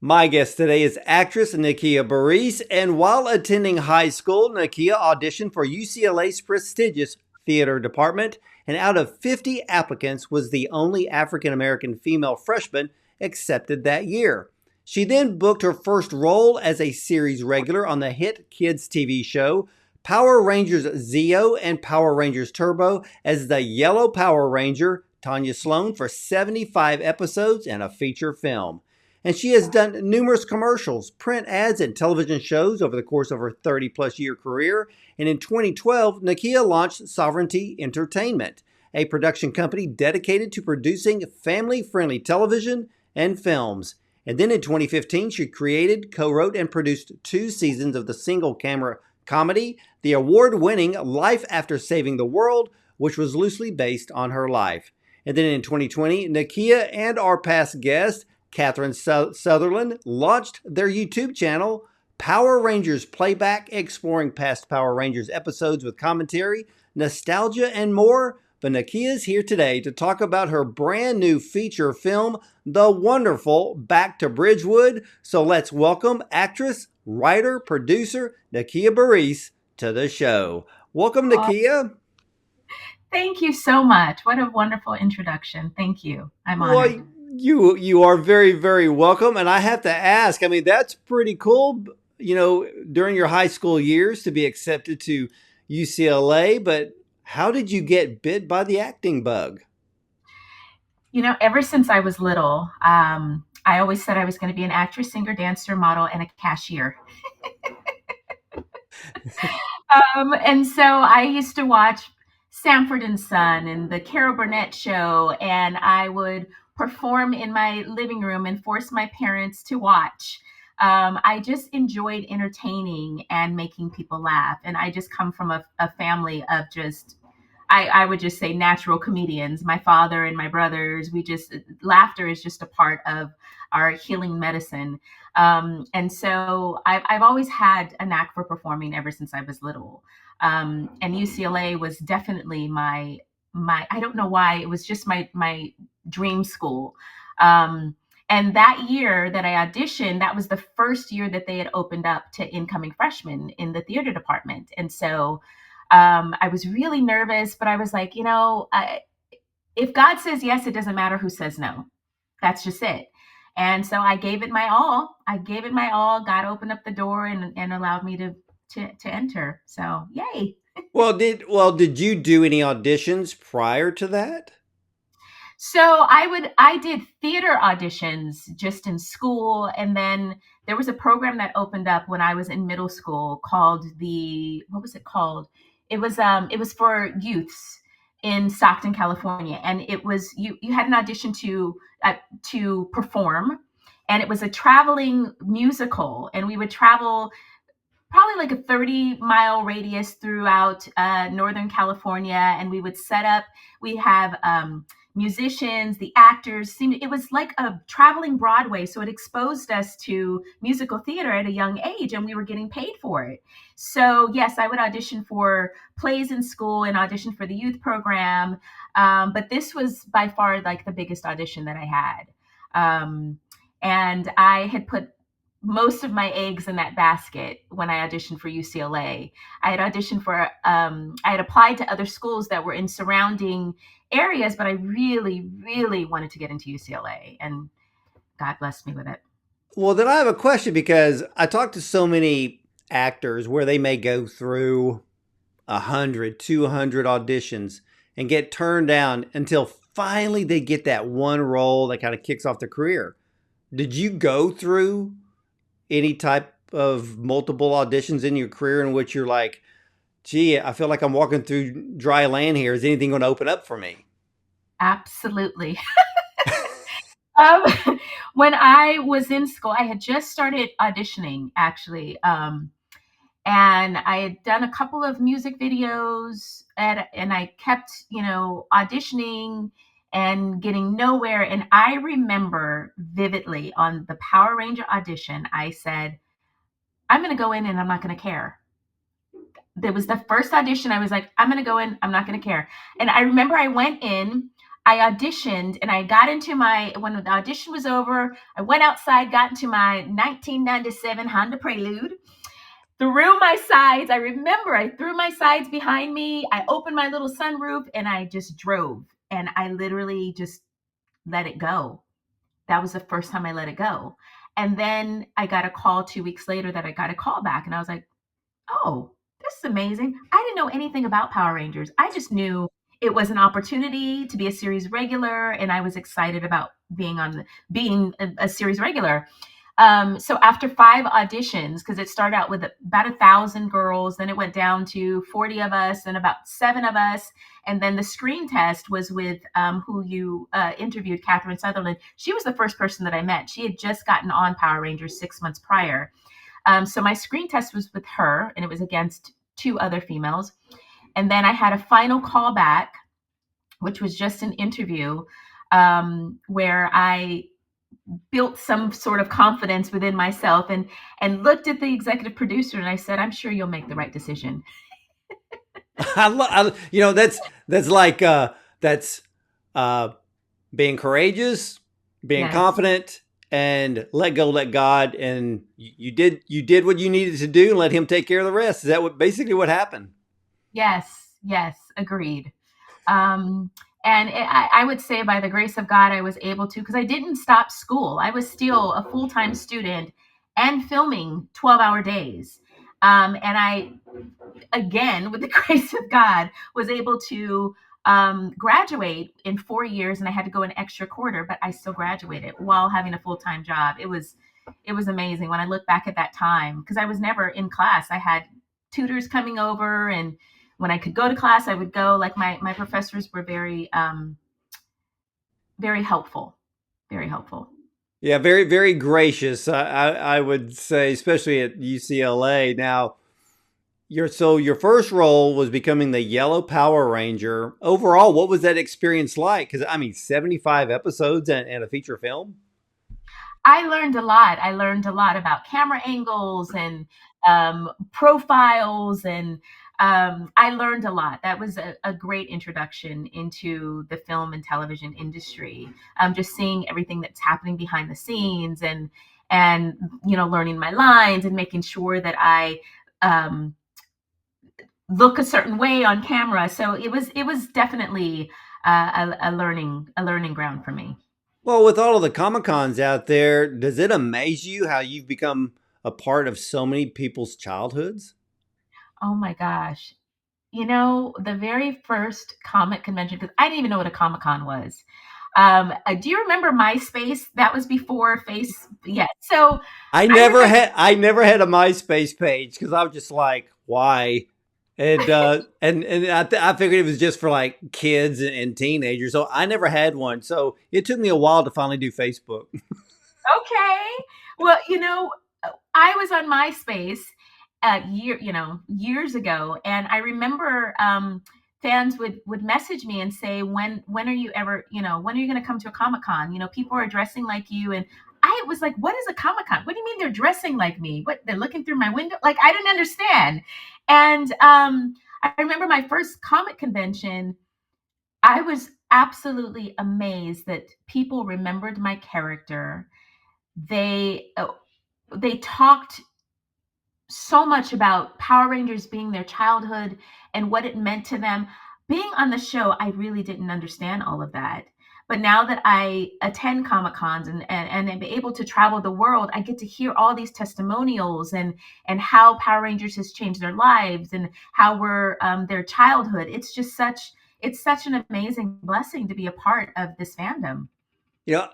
My guest today is actress Nakia Burrise, and while attending high school, Nakia auditioned for UCLA's prestigious theater department, and out of 50 applicants was the only African American female freshman accepted that year. She then booked her first role as a series regular on the hit kids TV show Power Rangers Zeo and Power Rangers Turbo as the Yellow Power Ranger, Tanya Sloan, for 75 episodes and a feature film. And she has done numerous commercials, print ads, and television shows over the course of her 30-plus year career. And in 2012, Nakia launched Sovereignty Entertainment, a production company dedicated to producing family-friendly television and films. And then in 2015, she created, co-wrote, and produced 2 seasons of the single-camera comedy, the award-winning Life After Saving the World, which was loosely based on her life. And then in 2020, Nakia and our past guest, Catherine Sutherland, launched their YouTube channel, Power Rangers Playback, exploring past Power Rangers episodes with commentary, nostalgia, and more. But Nakia is here today to talk about her brand new feature film, the wonderful Back to Bridgewood. So let's welcome actress, writer, producer, Nakia Burrise to the show. Welcome, Nakia. Thank you so much. What a wonderful introduction. Thank you. I'm honored. Well, you are very, very welcome. And I have to ask, I mean, that's pretty cool, during your high school years to be accepted to UCLA, but how did you get bit by the acting bug? Ever since I was little, I always said I was going to be an actress, singer, dancer, model, and a cashier. And so I used to watch Sanford and Son and the Carol Burnett show, and I would perform in my living room and force my parents to watch. I just enjoyed entertaining and making people laugh. And I just come from a family of I would just say natural comedians. My father and my brothers, laughter is just a part of our healing medicine. And so I've always had a knack for performing ever since I was little. And UCLA was definitely I don't know why, it was just my dream school. And that year that I auditioned, that was the first year that they had opened up to incoming freshmen in the theater department. And so I was really nervous, but I was like, if God says yes, it doesn't matter who says no. That's just it. And so I gave it my all. God opened up the door and allowed me to enter. So yay. Did you do any auditions prior to that? So I did theater auditions just in school. And then there was a program that opened up when I was in middle school called what was it called? It was for youths in Stockton, California. And it was, you had an audition to perform, and it was a traveling musical, and we would travel probably like a 30-mile radius throughout Northern California. And we have musicians, the actors. It was like a traveling Broadway. So it exposed us to musical theater at a young age, and we were getting paid for it. So yes, I would audition for plays in school and audition for the youth program. But this was by far like the biggest audition that I had. And I had put most of my eggs in that basket when I auditioned for UCLA. I had auditioned I had applied to other schools that were in surrounding areas, but I really, really wanted to get into UCLA, and God blessed me with it. Well, then I have a question, because I talk to so many actors where they may go through 100, 200 auditions and get turned down until finally they get that one role that kind of kicks off their career. Did you go through any type of multiple auditions in your career in which you're like, gee, I feel like I'm walking through dry land here. Is anything going to open up for me? Absolutely. um, when I was in school, I had just started auditioning, actually. And I had done a couple of music videos, and I kept, auditioning and getting nowhere. And I remember vividly on the Power Ranger audition, I said, I'm going to go in and I'm not going to care. That was the first audition. I was like, I'm going to go in, I'm not going to care. And I remember I went in, I auditioned and I got into my, when the audition was over, I went outside, got into my 1997 Honda Prelude, threw my sides. I remember I threw my sides behind me. I opened my little sunroof and I just drove. And I literally just let it go. That was the first time I let it go. And then I got a call 2 weeks later that I got a call back. And I was like, oh, this is amazing. I didn't know anything about Power Rangers. I just knew it was an opportunity to be a series regular, and I was excited about being a series regular. So after 5 auditions, because it started out with about 1,000 girls, then it went down to 40 of us and about 7 of us. And then the screen test was with who you interviewed, Catherine Sutherland. She was the first person that I met. She had just gotten on Power Rangers 6 months prior. So my screen test was with her, and it was against 2 other females. And then I had a final callback, which was just an interview where I built some sort of confidence within myself and looked at the executive producer and I said, I'm sure you'll make the right decision. That's like that's uh, being courageous, being Yes. confident, and let go, let God, and you did what you needed to do, and let Him take care of the rest. Is that what basically what happened? Yes. Yes. Agreed. Um, and I would say by the grace of God, I was able to, because I didn't stop school. I was still a full time student and filming 12-hour days. And I, again, with the grace of God, was able to graduate in 4 years, and I had to go an extra quarter, but I still graduated while having a full time job. It was amazing when I look back at that time because I was never in class. I had tutors coming over, and when I could go to class, I would go. Like my professors were very helpful, very helpful. Yeah, very very gracious. I would say, especially at UCLA. Now, your first role was becoming the Yellow Power Ranger. Overall, what was that experience like? Because I mean, 75 episodes and a feature film. I learned a lot. I learned a lot about camera angles and profiles, and I learned a lot. That was a great introduction into the film and television industry. Just seeing everything that's happening behind the scenes, and learning my lines and making sure that I um, look a certain way on camera. So it was definitely a learning ground for me. Well, with all of the Comic Cons out there, does it amaze you how you've become a part of so many people's childhoods? Oh my gosh. The very first comic convention, because I didn't even know what a Comic Con was. Do you remember MySpace? That was before Face. Yeah. So I remember. I never had a MySpace page because I was just like, why? And I figured it was just for like kids and teenagers. So I never had one. So it took me a while to finally do Facebook. Okay. Well, I was on MySpace years ago, and I remember fans would message me and say, when are you ever, when are you going to come to a Comic Con? People are dressing like you, and I was like, what is a Comic Con? What do you mean they're dressing like me? What, they're looking through my window? Like, I didn't understand. And I remember my first comic convention. I was absolutely amazed that people remembered my character. They uh, they talked so much about Power Rangers being their childhood and what it meant to them. Being on the show, I really didn't understand all of that. But now that I attend Comic Cons and am able to travel the world, I get to hear all these testimonials and how Power Rangers has changed their lives and how we're their childhood. It's such an amazing blessing to be a part of this fandom.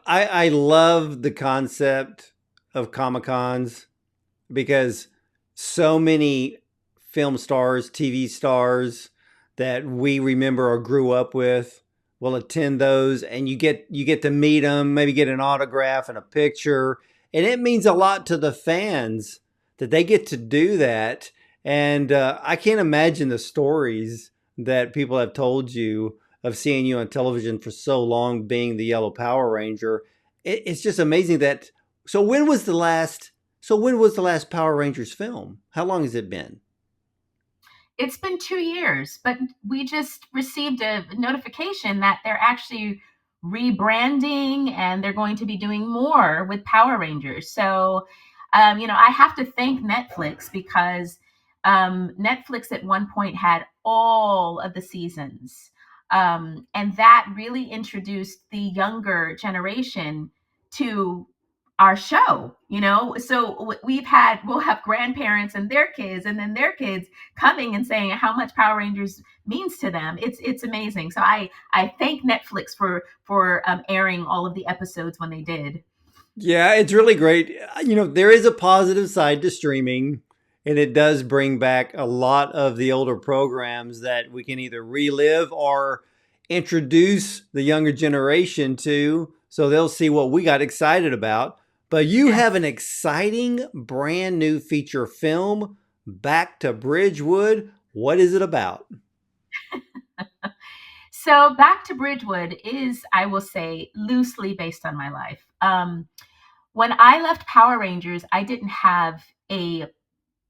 I love the concept of Comic Cons because so many film stars, TV stars that we remember or grew up with will attend those, and you get to meet them, maybe get an autograph and a picture, and it means a lot to the fans that they get to do that. And I can't imagine the stories that people have told you of seeing you on television for so long, being the Yellow Power Ranger. It's just amazing that. So when was the last Power Rangers film? How long has it been? It's been 2 years, but we just received a notification that they're actually rebranding, and they're going to be doing more with Power Rangers. So, I have to thank Netflix because Netflix at one point had all of the seasons. And that really introduced the younger generation to our show, so we'll have grandparents and their kids and then their kids coming and saying how much Power Rangers means to them. It's amazing. So I thank Netflix for airing all of the episodes when they did. Yeah, it's really great. There is a positive side to streaming, and it does bring back a lot of the older programs that we can either relive or introduce the younger generation to so they'll see what we got excited about. But you have Yes. an exciting brand new feature film, Back to Bridgewood. What is it about? So Back to Bridgewood is, I will say, loosely based on my life. When I left Power Rangers, I didn't have a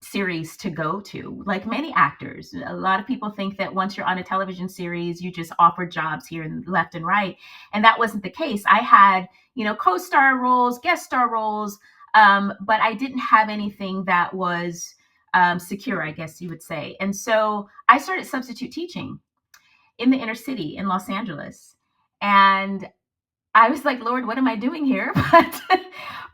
series to go to, like many actors. A lot of people think that once you're on a television series, you just offer jobs here and left and right. And that wasn't the case. I had, co-star roles, guest star roles, but I didn't have anything that was secure, I guess you would say. And so I started substitute teaching in the inner city in Los Angeles. And I was like, Lord, what am I doing here?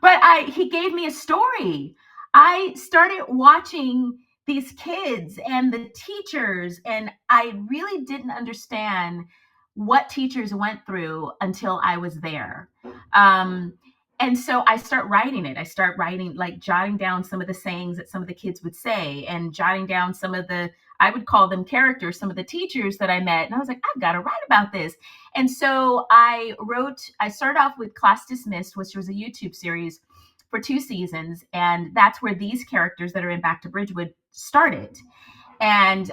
But he gave me a story. I started watching these kids and the teachers, and I really didn't understand what teachers went through until I was there. Um, and so I start writing it. I start writing, like jotting down some of the sayings that some of the kids would say, and jotting down some of the, I would call them characters, some of the teachers that I met. And I was like, I've got to write about this. And so I started off with Class Dismissed, which was a YouTube series for 2 seasons. And that's where these characters that are in Back to Bridgewood started. And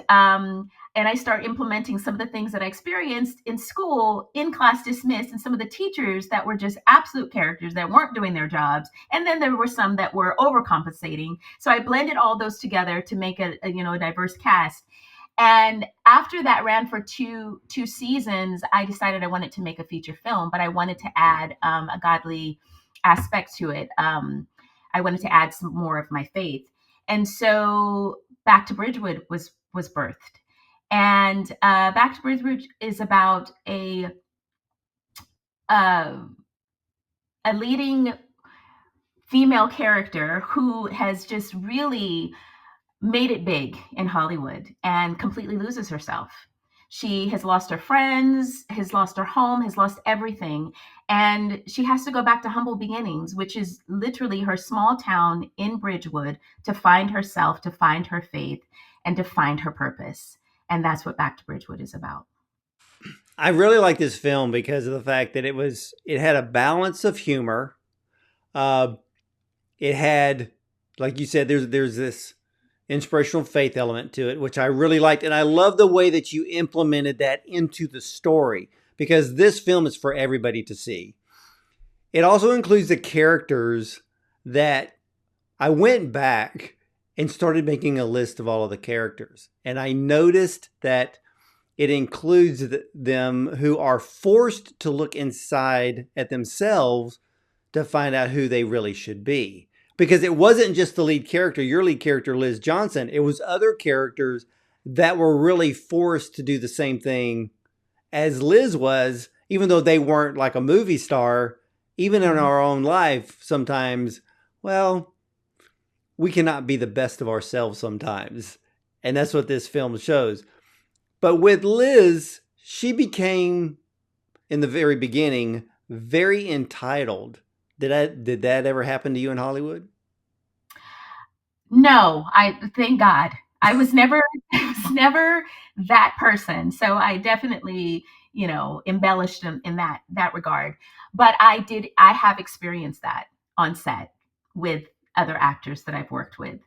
I start implementing some of the things that I experienced in school in Class Dismissed, and some of the teachers that were just absolute characters that weren't doing their jobs. And then there were some that were overcompensating. So I blended all those together to make a diverse cast. And after that ran for two seasons, I decided I wanted to make a feature film, but I wanted to add a godly aspect to it. I wanted to add some more of my faith, and so Back to Bridgewood was birthed. And Back to Bridgewood is about uh, a leading female character who has just really made it big in Hollywood and completely loses herself. She has lost her friends, has lost her home, has lost everything. And she has to go back to humble beginnings, which is literally her small town in Bridgewood, to find herself, to find her faith, and to find her purpose. And that's what Back to Bridgewood is about. I really like this film because of the fact that it had a balance of humor. Uh, it had, like you said, there's this inspirational faith element to it, which I really liked. And I love the way that you implemented that into the story because this film is for everybody to see. It also includes the characters that I went back and started making a list of all of the characters. And I noticed that it includes them who are forced to look inside at themselves to find out who they really should be. Because it wasn't just the lead character, your lead character, Liz Johnson. It was other characters that were really forced to do the same thing as Liz was, even though they weren't like a movie star. Even in Mhm. our own life, sometimes, well, we cannot be the best of ourselves sometimes. And that's what this film shows. But with Liz, she became, in the very beginning, very entitled. Did that ever happen to you in Hollywood? No, I thank God. I was never I was never that person. So I definitely, embellished in that regard. But I have experienced that on set with other actors that I've worked with.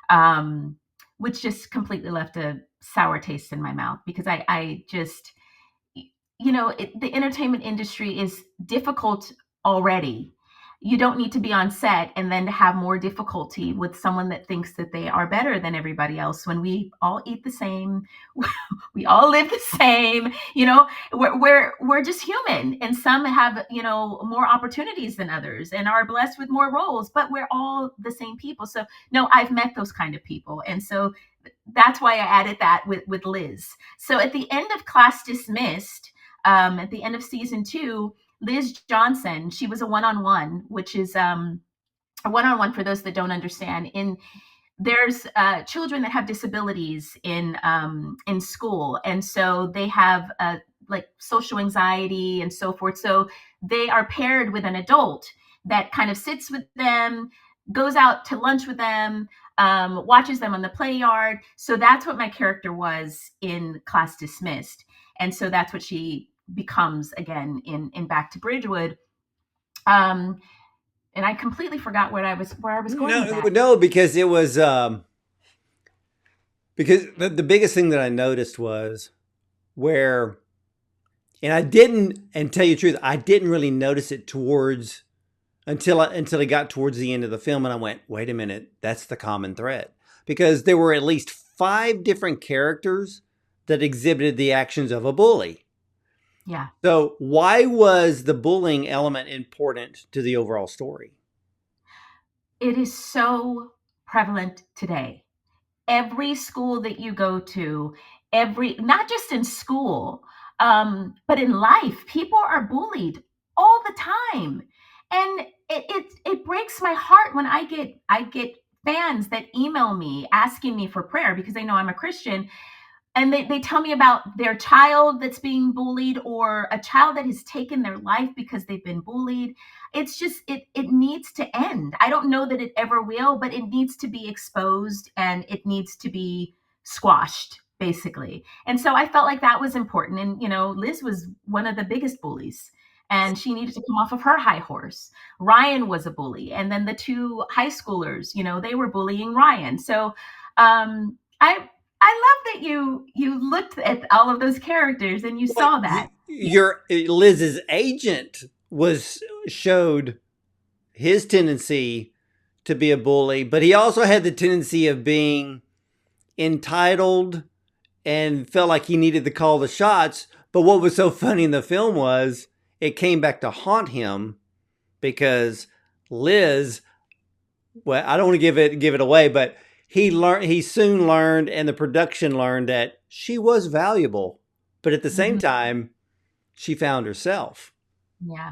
Um, which just completely left a sour taste in my mouth because I just, the entertainment industry is difficult already. you don't need to be on set and then to have more difficulty with someone that thinks that they are better than everybody else when we all eat the same, we all live the same, we're just human, and some have, more opportunities than others and are blessed with more roles, but we're all the same people. So no, I've met those kind of people. And so that's why I added that with Liz. So at the end of Class Dismissed, at the end of season 2, Liz Johnson, she was a one-on-one, which is a one-on-one, for those that don't understand. There's children that have disabilities in school, and so they have like social anxiety and so forth. So they are paired with an adult that kind of sits with them, goes out to lunch with them, watches them on the play yard. So that's what my character was in Class Dismissed, and so that's what she becomes again in Back to Bridgewood. And I completely forgot where I was going with that. No, because it was because the biggest thing that I noticed was where, and I didn't, and tell you the truth, I didn't really notice it until it got towards the end of the film, and I went, wait a minute, that's the common thread, because there were at least 5 different characters that exhibited the actions of a bully. Yeah. So why was the bullying element important to the overall story? It is so prevalent today. Every school that you go to, not just in school, but in life, people are bullied all the time. And it breaks my heart when I get fans that email me asking me for prayer because they know I'm a Christian, and they tell me about their child that's being bullied, or a child that has taken their life because they've been bullied. It's just, it needs to end. I don't know that it ever will, but it needs to be exposed and it needs to be squashed, basically. And so I felt like that was important. And, Liz was one of the biggest bullies, and she needed to come off of her high horse. Ryan was a bully. And then the 2 high schoolers, they were bullying Ryan. So I love that you looked at all of those characters and you saw that. Your Liz's agent showed his tendency to be a bully, but he also had the tendency of being entitled and felt like he needed to call the shots. But what was so funny in the film was it came back to haunt him, because Liz, well, I don't want to give it away, but he soon learned, and the production learned, that she was valuable, but at the same time, she found herself. Yeah.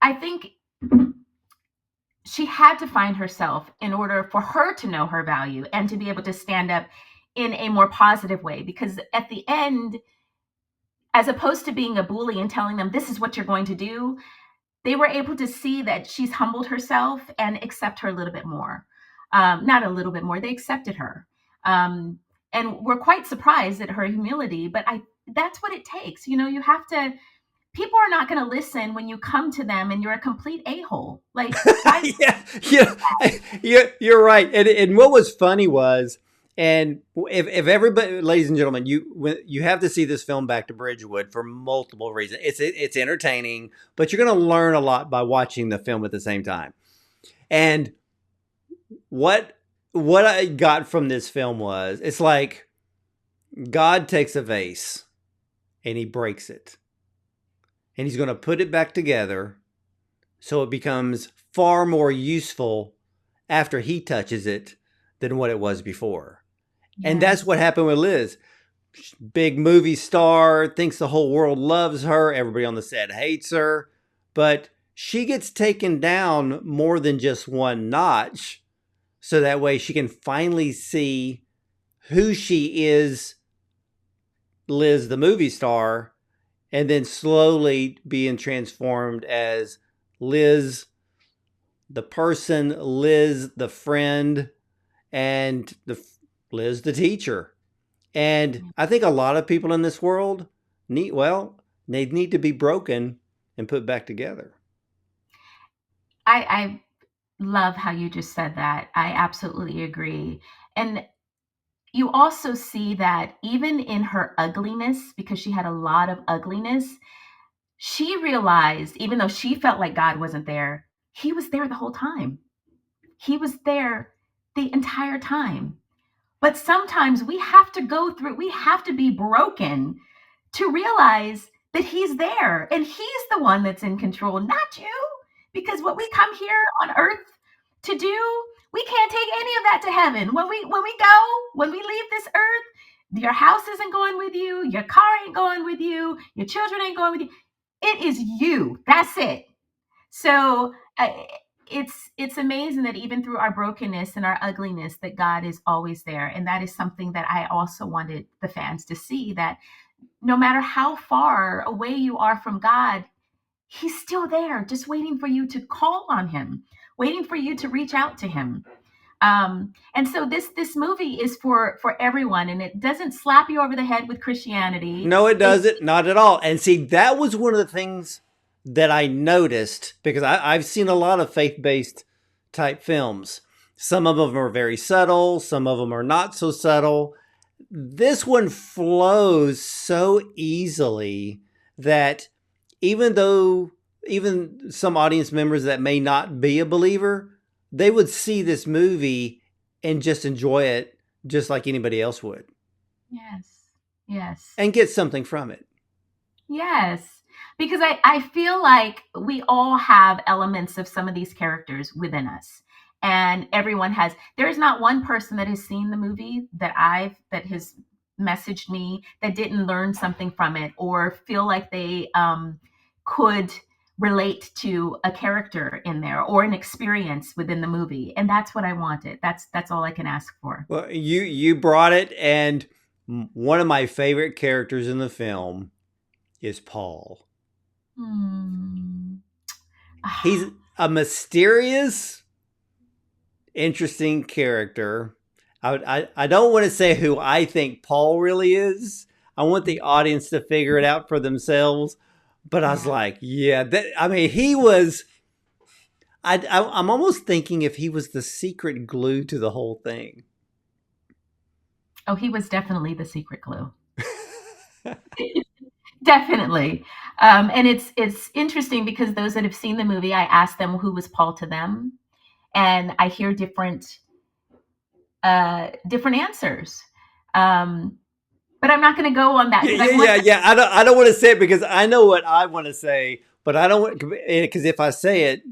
I think she had to find herself in order for her to know her value and to be able to stand up in a more positive way, because at the end, as opposed to being a bully and telling them this is what you're going to do, they were able to see that she's humbled herself and accept her a little bit more. Not a little bit more, they accepted her. And we're quite surprised at her humility, but that's what it takes. You have to, people are not going to listen when you come to them and you're a complete a-hole. Like, you're right. And what was funny was, and if everybody, ladies and gentlemen, you have to see this film, Back to Bridgewood, for multiple reasons. It's entertaining, but you're going to learn a lot by watching the film at the same time. And what I got from this film was, it's like God takes a vase and he breaks it, and he's going to put it back together so it becomes far more useful after he touches it than what it was before. Yeah. And that's what happened with Liz. Big movie star, thinks the whole world loves her. Everybody on the set hates her. But she gets taken down more than just one notch, so that way she can finally see who she is, Liz, the movie star, and then slowly being transformed as Liz, the person, Liz, the friend, and Liz, the teacher. And I think a lot of people in this world they need to be broken and put back together. I love how you just said that. I absolutely agree. And you also see that even in her ugliness, because she had a lot of ugliness, she realized, even though she felt like God wasn't there, he was there the whole time. He was there the entire time. But sometimes we have to go through, we have to be broken to realize that he's there and he's the one that's in control, not you. Because what we come here on earth to do, we can't take any of that to heaven. When we leave this earth, your house isn't going with you, your car ain't going with you, your children ain't going with you. It is you. That's it. So it's amazing that even through our brokenness and our ugliness, that God is always there, and that is something that I also wanted the fans to see, that no matter how far away you are from God, he's still there, just waiting for you to call on him, waiting for you to reach out to him. And so this movie is for everyone, and it doesn't slap you over the head with Christianity. No, it doesn't. Not at all. And see, that was one of the things that I noticed, because I've seen a lot of faith-based type films. Some of them are very subtle. Some of them are not so subtle. This one flows so easily that even some audience members that may not be a believer, they would see this movie and just enjoy it just like anybody else would. Yes. Yes. And get something from it. Yes. Because I feel like we all have elements of some of these characters within us. And everyone has, there is not one person that has seen the movie that has messaged me that didn't learn something from it or feel like they could relate to a character in there or an experience within the movie. And that's what I wanted. That's all I can ask for. Well, you brought it, and one of my favorite characters in the film is Paul. He's a mysterious, interesting character. I don't want to say who I think Paul really is. I want the audience to figure it out for themselves. But I was like, yeah, he was. I'm almost thinking if he was the secret glue to the whole thing. Oh, he was definitely the secret glue. Definitely. And it's interesting because those that have seen the movie, I asked them who was Paul to them, and I hear different answers. But I'm not going to go on that. Yeah. I don't want to say it because I know what I want to say, but I don't want, because if I say it,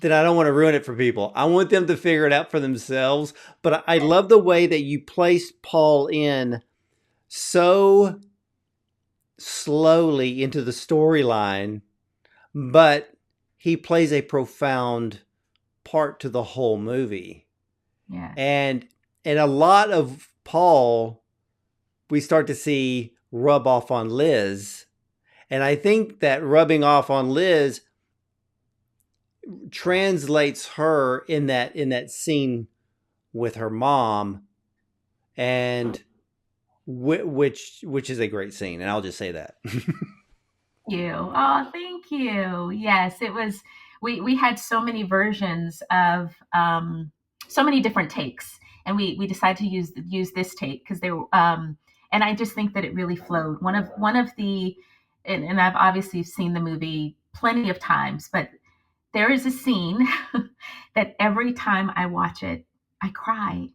then I don't want to ruin it for people. I want them to figure it out for themselves. But I love the way that you place Paul in so slowly into the storyline, but he plays a profound part to the whole movie. Yeah. And a lot of Paul, we start to see rub off on Liz. And I think that rubbing off on Liz translates her in that scene with her mom, and which is a great scene. And I'll just say that. Thank you. Yes, it was, we had so many versions of so many different takes, and we decided to use this take because they were and I just think that it really flowed. One of the, and I've obviously seen the movie plenty of times, but there is a scene that every time I watch it, I cry.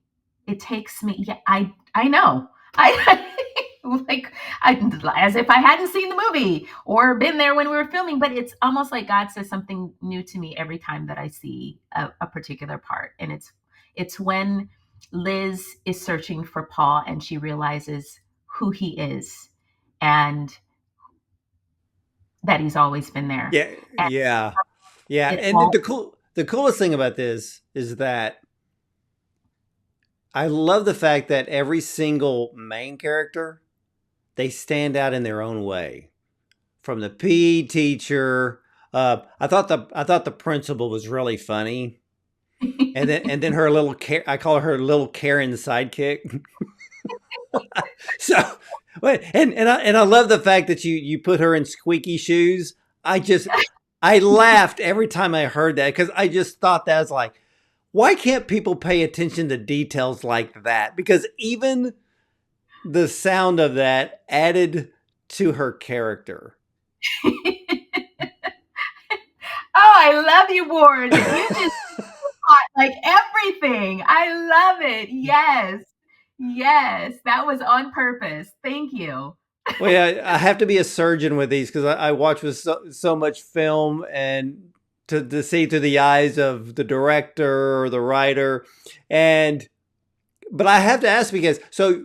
It takes me, yeah, I know. As if I hadn't seen the movie or been there when we were filming, but it's almost like God says something new to me every time that I see a particular part. And it's when Liz is searching for Paul and she realizes who he is and that he's always been there. Yeah. And the coolest thing about this is that I love the fact that every single main character, they stand out in their own way. From the PE teacher, I thought the principal was really funny, and then her little I call her little Karen sidekick. So, and I love the fact that you put her in squeaky shoes. I laughed every time I heard that because I just thought that was like, why can't people pay attention to details like that? Because even the sound of that added to her character. I love you, Ward. You just caught like everything. I love it. Yes. Yes. That was on purpose. Thank you. Well, yeah, I have to be a surgeon with these because I watch with so much film and to see through the eyes of the director or the writer. And, but I have to ask because, so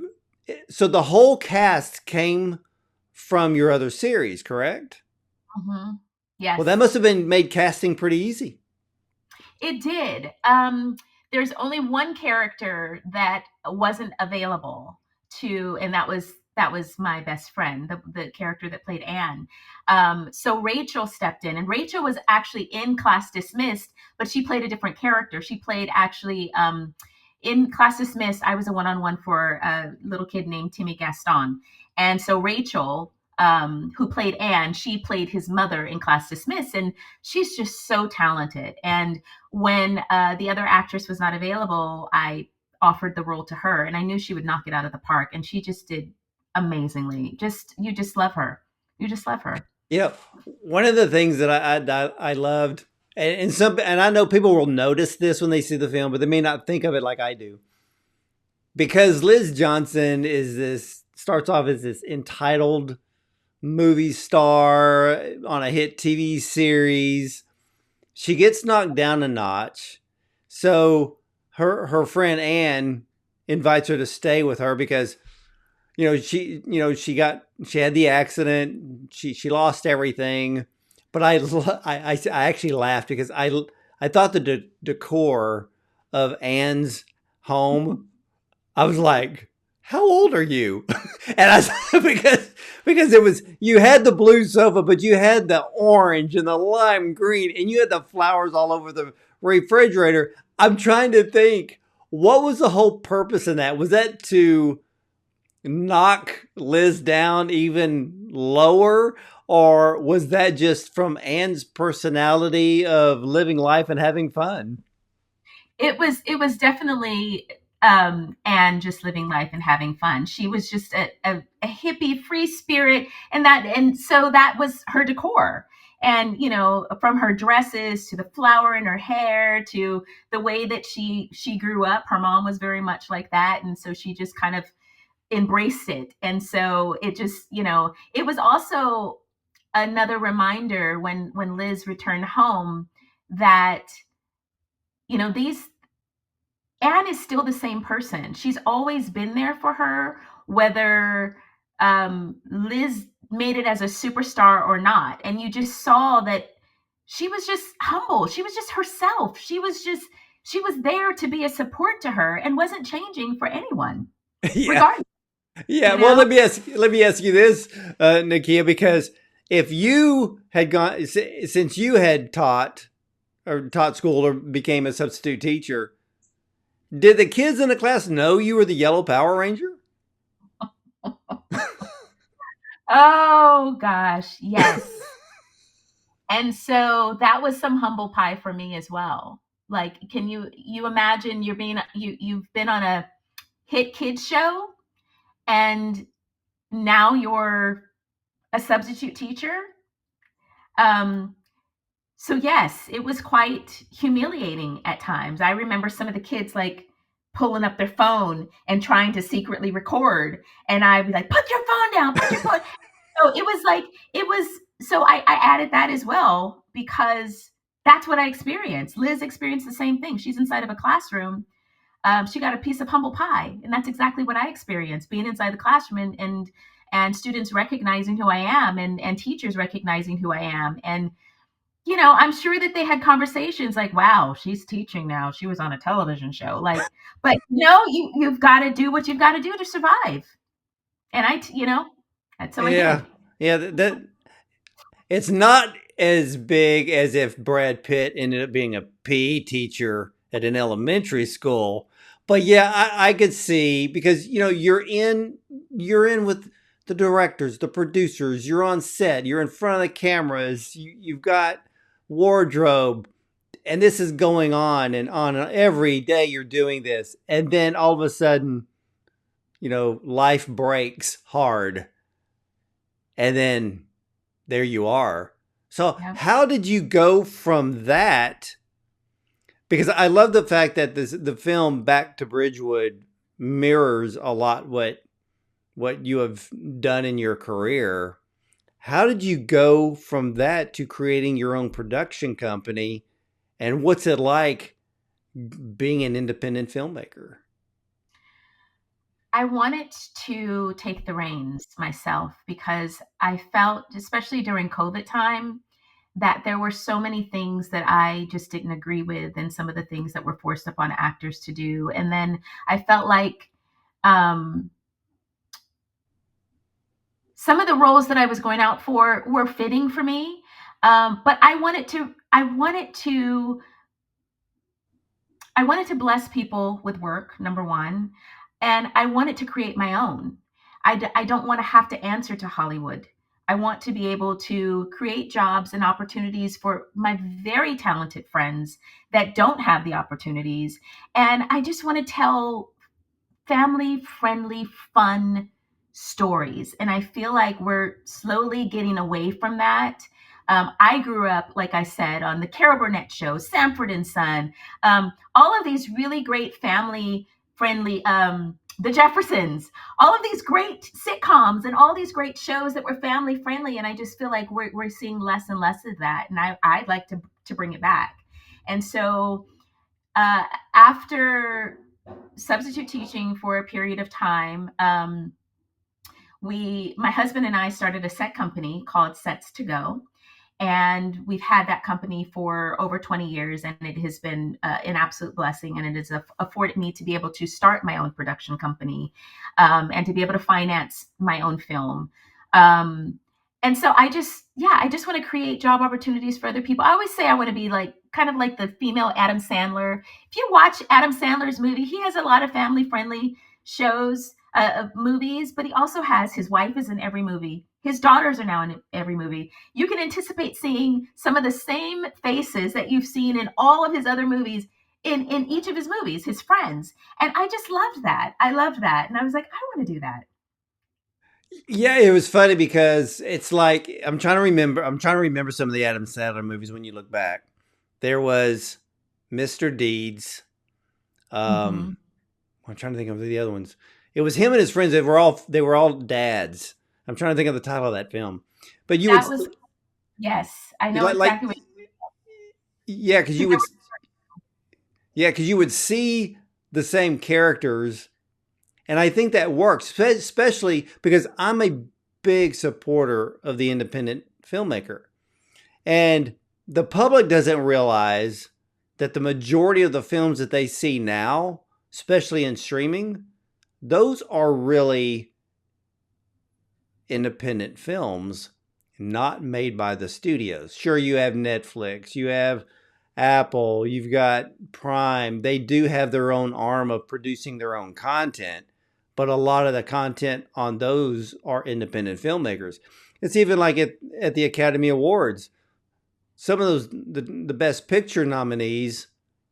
the whole cast came from your other series, correct? Mm-hmm. Well, Yes. that must have been made casting pretty easy. It did. There's only one character that wasn't available and that was my best friend, the character that played Anne. So Rachel stepped in, and Rachel was actually in Class Dismissed, but she played a different character. She played actually in Class Dismissed. I was a one-on-one for a little kid named Timmy Gaston, and so Rachel. Who played Anne? She played his mother in Class Dismissed, and she's just so talented. And when the other actress was not available, I offered the role to her, and I knew she would knock it out of the park. And she just did amazingly. You just love her. You just love her. Yeah, one of the things that I loved, and I know people will notice this when they see the film, but they may not think of it like I do, because Liz Johnson starts off as this entitled movie star on a hit TV series. She gets knocked down a notch. So her friend Anne invites her to stay with her because she had the accident. She lost everything. But I actually laughed because I thought the decor of Anne's home, I was like, how old are you? And because it was, you had the blue sofa, but you had the orange and the lime green, and you had the flowers all over the refrigerator. I'm trying to think, what was the whole purpose in that? Was that to knock Liz down even lower? Or was that just from Anne's personality of living life and having fun? It was definitely Anne just living life and having fun. She was just a hippie, free spirit, and so that was her decor. And from her dresses to the flower in her hair to the way that she grew up, her mom was very much like that, and so she just kind of embraced it. And so it just, it was also another reminder when Liz returned home that these Anne is still the same person. She's always been there for her, whether Liz made it as a superstar or not. And you just saw that she was just humble. She was just herself. She was there to be a support to her and wasn't changing for anyone, Yeah. regardless. Yeah. You Well, know, let me ask you this, Nakia, because if you had gone, since you had taught school or became a substitute teacher, did the kids in the class know you were the yellow Power Ranger? oh gosh, yes. And so that was some humble pie for me as well. Like, can you imagine you've been on a hit kids show and now you're a substitute teacher? Um, so yes, it was quite humiliating at times. I remember some of the kids like pulling up their phone and trying to secretly record, and I'd be like, "Put your phone down, put your phone." So it was like it was. So I added that as well because that's what I experienced. Liz experienced the same thing. She's inside of a classroom. She got a piece of humble pie, and that's exactly what I experienced being inside the classroom and students recognizing who I am and teachers recognizing who I am. And I'm sure that they had conversations like, wow, she's teaching now. She was on a television show. Like, but you've got to do what you've got to do to survive. And that's so I Yeah. did. Yeah. That it's not as big as if Brad Pitt ended up being a PE teacher at an elementary school. But yeah, I could see because you're in with the directors, the producers, you're on set, you're in front of the cameras, you've got wardrobe, and this is going on and on and every day you're doing this. And then all of a sudden, life breaks hard. And then there you are. So Yeah. how did you go from that? Because I love the fact that the film Back to Bridgewood mirrors a lot what you have done in your career. How did you go from that to creating your own production company? And what's it like being an independent filmmaker? I wanted to take the reins myself because I felt, especially during COVID time, that there were so many things that I just didn't agree with, and some of the things that were forced upon actors to do. And then I felt like um, some of the roles that I was going out for were fitting for me, but I wanted to bless people with work, number one, and I wanted to create my own. I don't want to have to answer to Hollywood. I want to be able to create jobs and opportunities for my very talented friends that don't have the opportunities. And I just want to tell family friendly, fun stories. And I feel like we're slowly getting away from that. I grew up, like I said, on the Carol Burnett show, Sanford and Son, all of these really great family friendly, the Jeffersons, all of these great sitcoms and all these great shows that were family friendly. And I just feel like we're seeing less and less of that. And I'd like to bring it back. And so uh, after substitute teaching for a period of time, my husband and I started a set company called Sets to Go, and we've had that company for over 20 years, and it has been an absolute blessing, and it has afforded me to be able to start my own production company, and to be able to finance my own film. And so I just want to create job opportunities for other people. I always say I want to be like kind of like the female Adam Sandler. If you watch Adam Sandler's movie, he has a lot of family friendly shows, of movies, but he also has his wife is in every movie. His daughters are now in every movie. You can anticipate seeing some of the same faces that you've seen in all of his other movies in each of his movies, his friends. And I just loved that. I loved that. And I was like, I want to do that. Yeah, it was funny because it's like I'm trying to remember some of the Adam Sandler movies when you look back. There was Mr. Deeds. Hmm. Um, I'm trying to think of the other ones. It was him and his friends. They were all dads. I'm trying to think of the title of that film. But you would That was, yes, I you know like exactly what yeah, because you you would yeah, because you would see the same characters, and I think that works, especially because I'm a big supporter of the independent filmmaker. And the public doesn't realize that the majority of the films that they see now, especially in streaming, those are really independent films, not made by the studios. Sure, you have Netflix, you have Apple, you've got Prime. They do have their own arm of producing their own content, but a lot of the content on those are independent filmmakers. It's even like at the Academy Awards. Some of the best picture nominees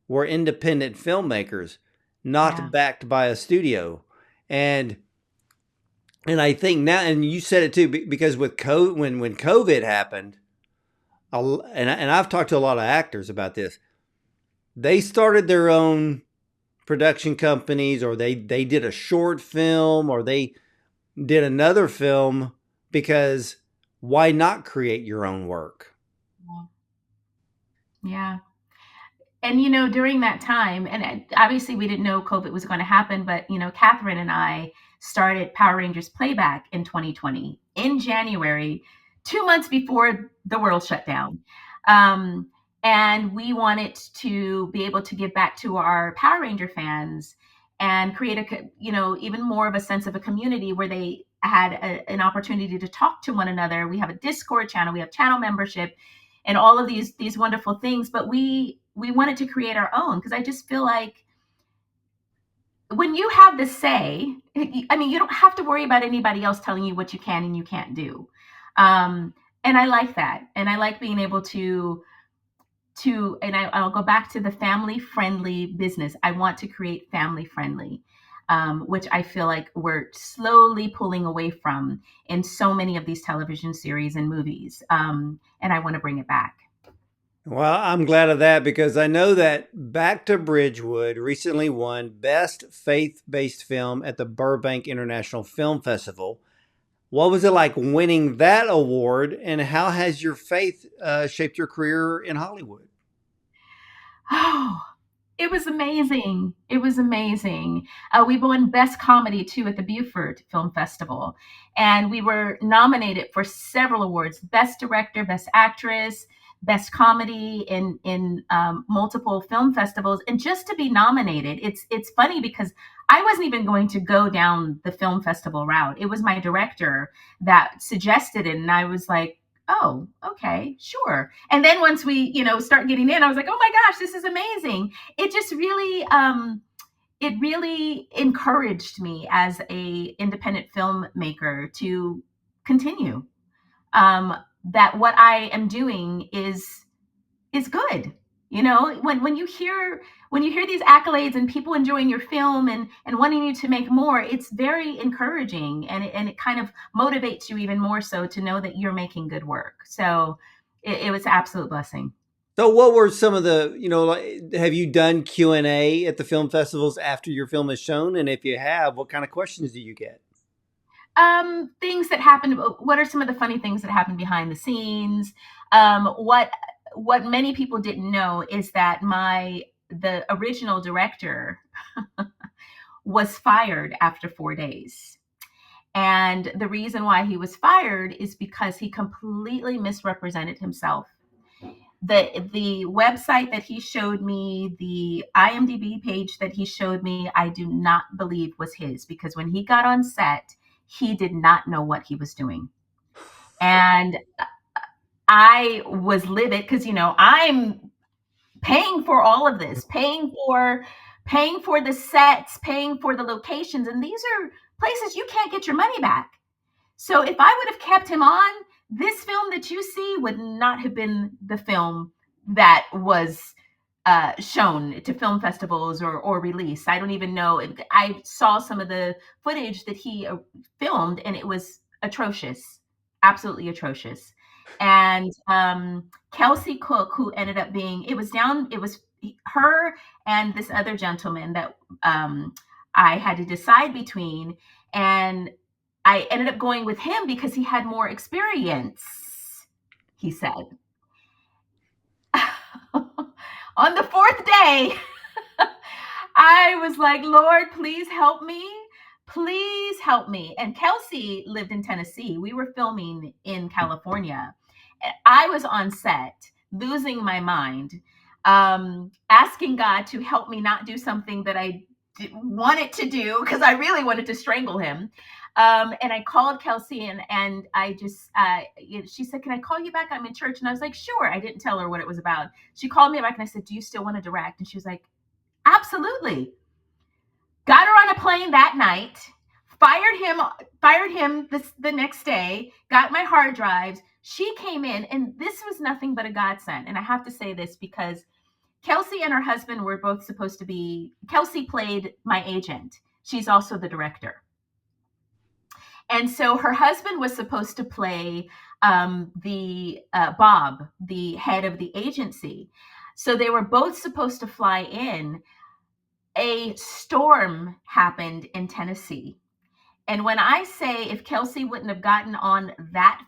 were independent filmmakers, not yeah. backed by a studio. And and I think now, and you said it too, because with COVID, when COVID happened, and I've talked to a lot of actors about this, they started their own production companies, or they did a short film, or they did another film, because why not create your own work? Yeah. And during that time, and obviously we didn't know COVID was going to happen, but Catherine and I started Power Rangers playback in 2020 in January, 2 months before the world shut down. um, and we wanted to be able to give back to our Power Ranger fans and create even more of a sense of a community where they had an opportunity to talk to one another. We have a Discord channel, we have channel membership, and all of these wonderful things, but we wanted to create our own, because I just feel like when you have the say, I mean, you don't have to worry about anybody else telling you what you can and you can't do. um, and I like that, and I like being able to and I'll go back to the family friendly business. I want to create family friendly. which I feel like we're slowly pulling away from in so many of these television series and movies. And I want to bring it back. Well, I'm glad of that because I know that Back to Bridgewood recently won Best Faith-Based Film at the Burbank International Film Festival. What was it like winning that award, and how has your faith shaped your career in Hollywood? Oh, it was amazing. It was amazing. We won Best Comedy too at the Beaufort Film Festival, and we were nominated for several awards: Best Director, Best Actress, Best Comedy in multiple film festivals. And just to be nominated, it's funny because I wasn't even going to go down the film festival route. It was my director that suggested it, and I was like, oh, okay, sure. And then once we, start getting in, I was like, oh my gosh, this is amazing. It just really, it really encouraged me as a independent filmmaker to continue. Um, that what I am doing is good. When you hear these accolades and people enjoying your film and wanting you to make more, it's very encouraging, and it kind of motivates you even more so to know that you're making good work. So it was an absolute blessing. So, what were some of the, have you done Q&A at the film festivals after your film is shown? And if you have, what kind of questions do you get? Things that happen. What are some of the funny things that happen behind the scenes? What many people didn't know is that the original director was fired after 4 days. And the reason why he was fired is because he completely misrepresented himself. The website that he showed me, the IMDb page that he showed me, I do not believe was his, because when he got on set, he did not know what he was doing. And I was livid because, I'm paying for all of this, paying for the sets, paying for the locations, and these are places you can't get your money back. So if I would have kept him on, this film that you see would not have been the film that was shown to film festivals or released. I don't even know. I saw some of the footage that he filmed, and it was atrocious, absolutely atrocious. And Kelsey Cook, who ended up it was her and this other gentleman that I had to decide between. And I ended up going with him because he had more experience, he said. On the fourth day, I was like, Lord, please help me. Please help me. And Kelsey lived in Tennessee. We were filming in California. I was on set, losing my mind, asking God to help me not do something that I wanted to do, because I really wanted to strangle him. And I called Kelsey, and I just, she said, can I call you back? I'm in church. And I was like, sure. I didn't tell her what it was about. She called me back and I said, do you still want to direct? And she was like, absolutely. Got her on a plane that night, fired him the next day, got my hard drives. She came in, and this was nothing but a godsend. And I have to say this because Kelsey and her husband were both supposed to be, Kelsey played my agent. She's also the director. And so her husband was supposed to play Bob, the head of the agency. So they were both supposed to fly in. A storm happened in Tennessee. And when I say if Kelsey wouldn't have gotten on that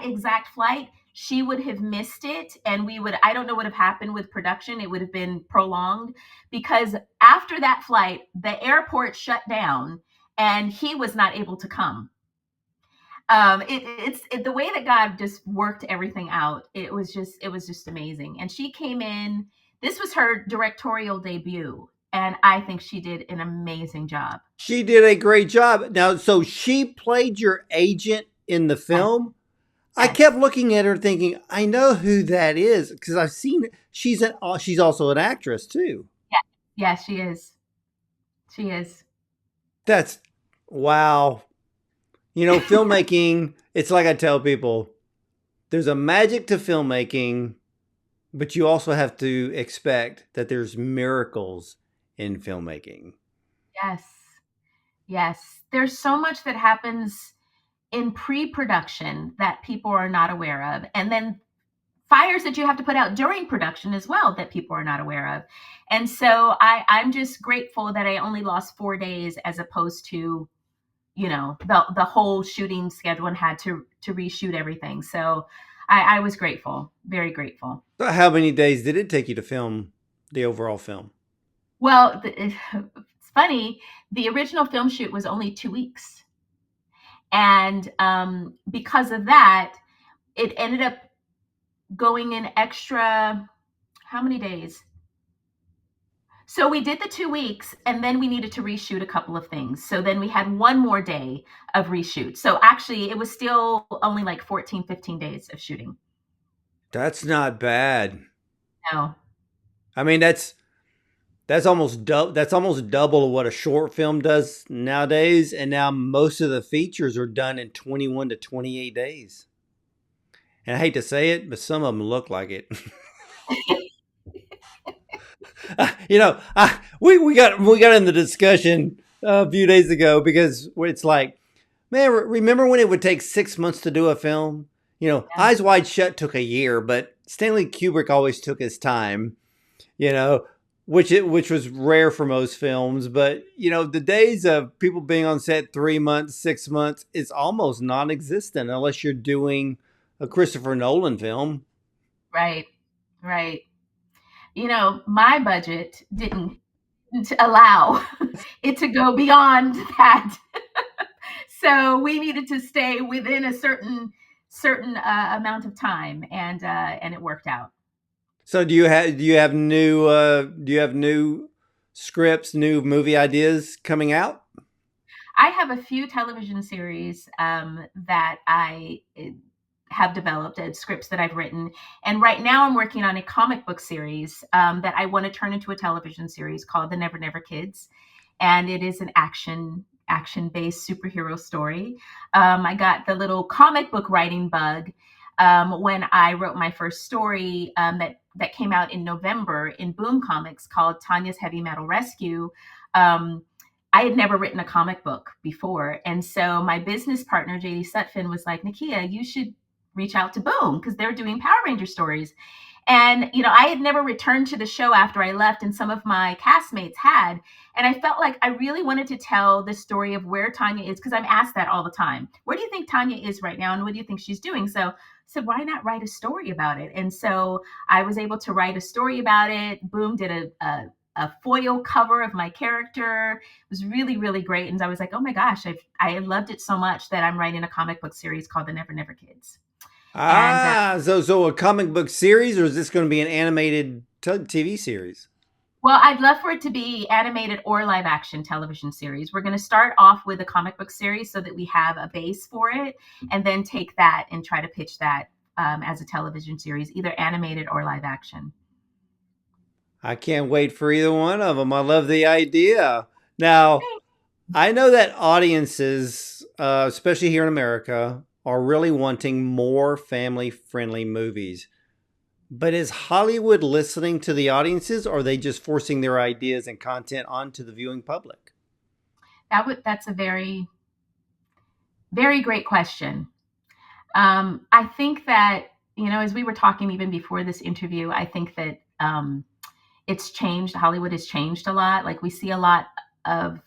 exact flight, she would have missed it. And I don't know what would have happened with production. It would have been prolonged, because after that flight, the airport shut down and he was not able to come. It's the way that God just worked everything out. It was just amazing. And she came in. This was her directorial debut, and I think she did an amazing job. She did a great job. Now, so she played your agent in the Yes. film. I Yes. kept looking at her thinking, I know who that is, because I've seen it. She's also an actress too. Yes. Yes, she is. She is. That's wow. Filmmaking, it's like I tell people, there's a magic to filmmaking, but you also have to expect that there's miracles in filmmaking. Yes. Yes. There's so much that happens in pre-production that people are not aware of. And then fires that you have to put out during production as well that people are not aware of. And so I'm just grateful that I only lost 4 days as opposed to, the whole shooting schedule and had to reshoot everything. So I was grateful, very grateful. So how many days did it take you to film the overall film? Well, it's funny. The original film shoot was only 2 weeks. And because of that, it ended up going in extra, how many days? So we did the 2 weeks and then we needed to reshoot a couple of things. So then we had one more day of reshoot. So actually, it was still only like 14, 15 days of shooting. That's not bad. No. I mean, that's almost double what a short film does nowadays. And now most of the features are done in 21 to 28 days. And I hate to say it, but some of them look like it. We got in the discussion a few days ago because it's like, man, remember when it would take 6 months to do a film? Yeah. Eyes Wide Shut took a year, but Stanley Kubrick always took his time. You know, which was rare for most films. But the days of people being on set 3 months, 6 months, is almost non-existent unless you're doing a Christopher Nolan film. Right. Right. My budget didn't allow it to go beyond that. So we needed to stay within a certain amount of time, and it worked out. So do you have new scripts, new movie ideas coming out? I have a few television series that I have developed, scripts that I've written, and right now I'm working on a comic book series that I want to turn into a television series called The Never Never Kids, and it is an action based superhero story. I got the little comic book writing bug when I wrote my first story that came out in November in Boom Comics called Tanya's Heavy Metal Rescue. Um, I had never written a comic book before. And so my business partner, JD Sutphin, was like, Nakia, you should reach out to Boom because they're doing Power Ranger stories. And, I had never returned to the show after I left, and some of my castmates had. And I felt like I really wanted to tell the story of where Tanya is because I'm asked that all the time. Where do you think Tanya is right now? And what do you think she's doing? So I said, why not write a story about it? And so I was able to write a story about it. Boom did a foil cover of my character. It was really, really great. And I was like, oh my gosh, I loved it so much that I'm writing a comic book series called The Never Never Kids. And So a comic book series, or is this going to be an animated TV series? well, I'd love for it to be animated or live action television series. We're going to start off with a comic book series so that we have a base for it, and then take that and try to pitch that as a television series, either animated or live action. I can't wait for either one of them. I love the idea. Now, I know that audiences, especially here in America, are really wanting more family friendly movies. But is Hollywood listening to the audiences, or are they just forcing their ideas and content onto the viewing public? That's a very, very great question. I think that, as we were talking even before this interview, I think that it's changed. Hollywood has changed a lot. Like we see of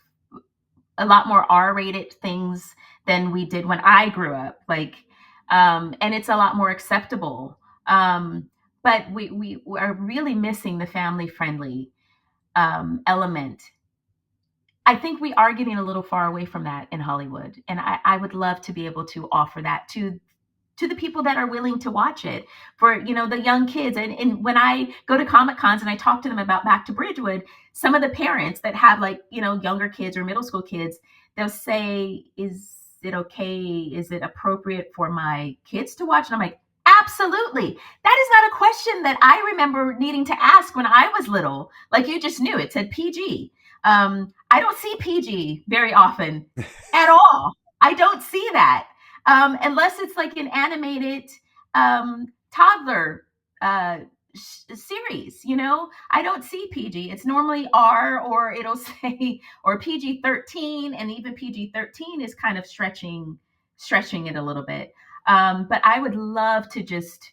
a lot more R-rated things than we did when I grew up. And it's a lot more acceptable. But we are really missing the family friendly element. I think we are getting a little far away from that in Hollywood, and I would love to be able to offer that to the people that are willing to watch it for the young kids. And when I go to comic cons and I talk to them about Back to Bridgewood, some of the parents that have younger kids or middle school kids, they'll say, is it okay, is it appropriate for my kids to watch? And I'm like, absolutely. That is not a question that I remember needing to ask when I was little. Like, you just knew it said PG. I don't see PG very often at all. I don't see that unless it's like an animated toddler series. I don't see PG. It's normally R, or it'll say, or PG-13, and even PG-13 is kind of stretching it a little bit. But I would love to just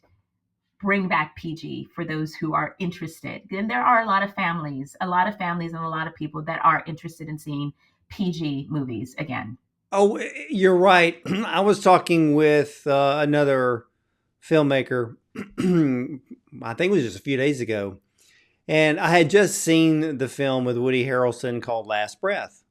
bring back PG for those who are interested. And there are a lot of families and a lot of people that are interested in seeing PG movies again. Oh, you're right. I was talking with another filmmaker, I think it was just a few days ago, and I had just seen the film with Woody Harrelson called Last Breath.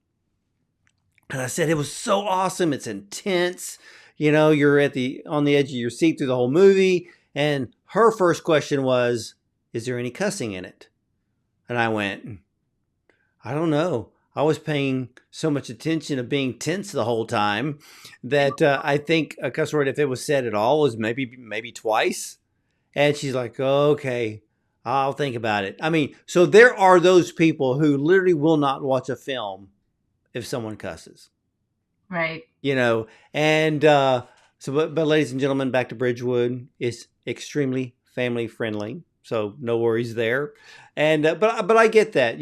And I said, it was so awesome. It's intense. You're on the edge of your seat through the whole movie. And her first question was, is there any cussing in it? And I went, I don't know. I was paying so much attention of being tense the whole time that I think a cuss word, if it was said at all, was maybe twice. And she's like, okay, I'll think about it. I mean, so there are those people who literally will not watch a film if someone cusses. Right. And but ladies and gentlemen, Back to Bridgewood is extremely family friendly. So no worries there. And, but I get that,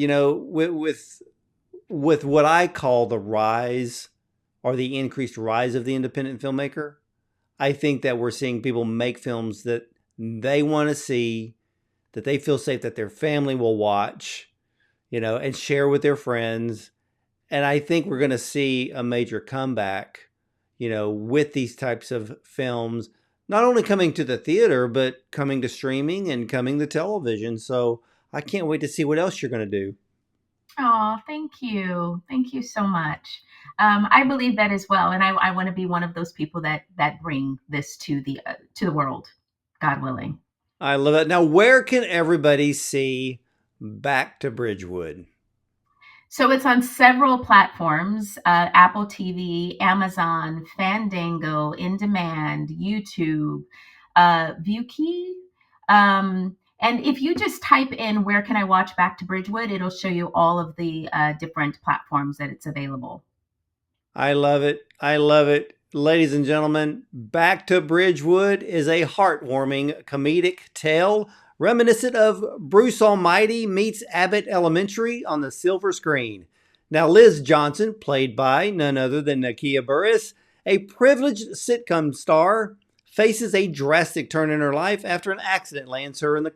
with what I call the rise or the increased rise of the independent filmmaker, I think that we're seeing people make films that they want to see, that they feel safe, that their family will watch, and share with their friends. And I think we're going to see a major comeback, with these types of films, not only coming to the theater, but coming to streaming and coming to television. So I can't wait to see what else you're going to do. Oh, thank you. Thank you so much. I believe that as well. And I want to be one of those people that bring this to the world, God willing. I love it. Now, where can everybody see Back to Bridgewood? So it's on several platforms: Apple TV, Amazon, Fandango, In Demand, YouTube, Viewkey. And if you just type in "where can I watch Back to Bridgewood," it'll show you all of the different platforms that it's available. I love it. I love it. Ladies and gentlemen, Back to Bridgewood is a heartwarming comedic tale reminiscent of Bruce Almighty meets Abbott Elementary on the silver screen. Now, Liz Johnson, played by none other than Nakia Burrise, a privileged sitcom star, faces a drastic turn in her life after an accident lands her in a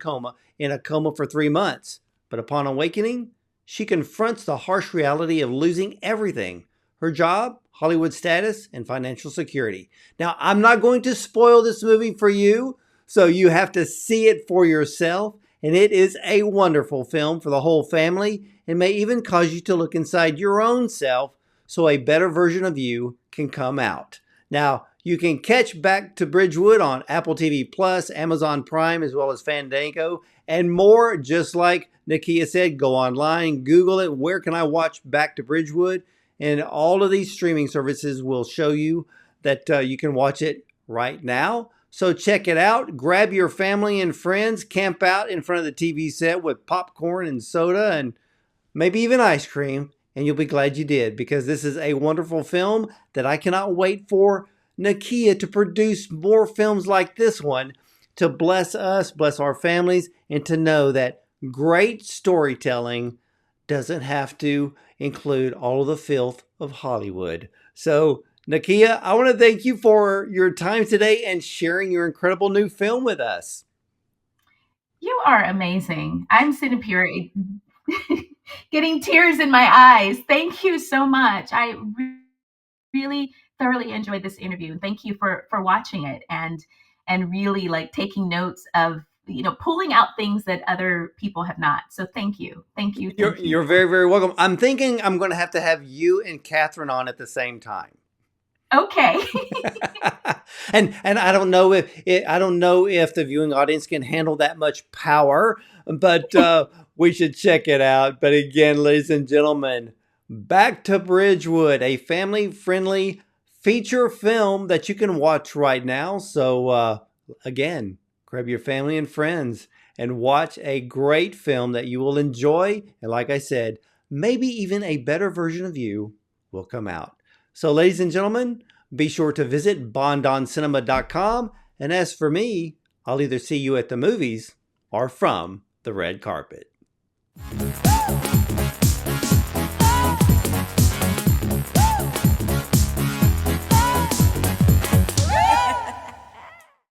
coma for 3 months. But upon awakening, she confronts the harsh reality of losing everything: her job, Hollywood status, and financial security. Now, I'm not going to spoil this movie for you, so you have to see it for yourself. And it is a wonderful film for the whole family, and may even cause you to look inside your own self so a better version of you can come out. Now, you can catch Back to Bridgewood on Apple TV Plus, Amazon Prime, as well as Fandango, and more. Just like Nikia said, go online, Google it. Where can I watch Back to Bridgewood? And all of these streaming services will show you that you can watch it right now. So check it out. Grab your family and friends. Camp out in front of the TV set with popcorn and soda and maybe even ice cream. And you'll be glad you did, because this is a wonderful film that I cannot wait for Nakia to produce more films like this one, to bless us, bless our families, and to know that great storytelling doesn't have to include all of the filth of Hollywood. So, Nakia, I want to thank you for your time today and sharing your incredible new film with us. You are amazing. I'm sitting here getting tears in my eyes. Thank you so much. I really thoroughly enjoyed this interview. Thank you for watching it and really like taking notes of, pulling out things that other people have not. So thank you. Thank you. You're very, very welcome. I'm thinking I'm going to have you and Catherine on at the same time. Okay. and I don't know if the viewing audience can handle that much power, but we should check it out. But again, ladies and gentlemen, Back to Bridgewood, a family-friendly feature film that you can watch right now. So again, grab your family and friends and watch a great film that you will enjoy. And like I said, maybe even a better version of you will come out. So ladies and gentlemen, be sure to visit bondoncinema.com. And as for me, I'll either see you at the movies or from the red carpet.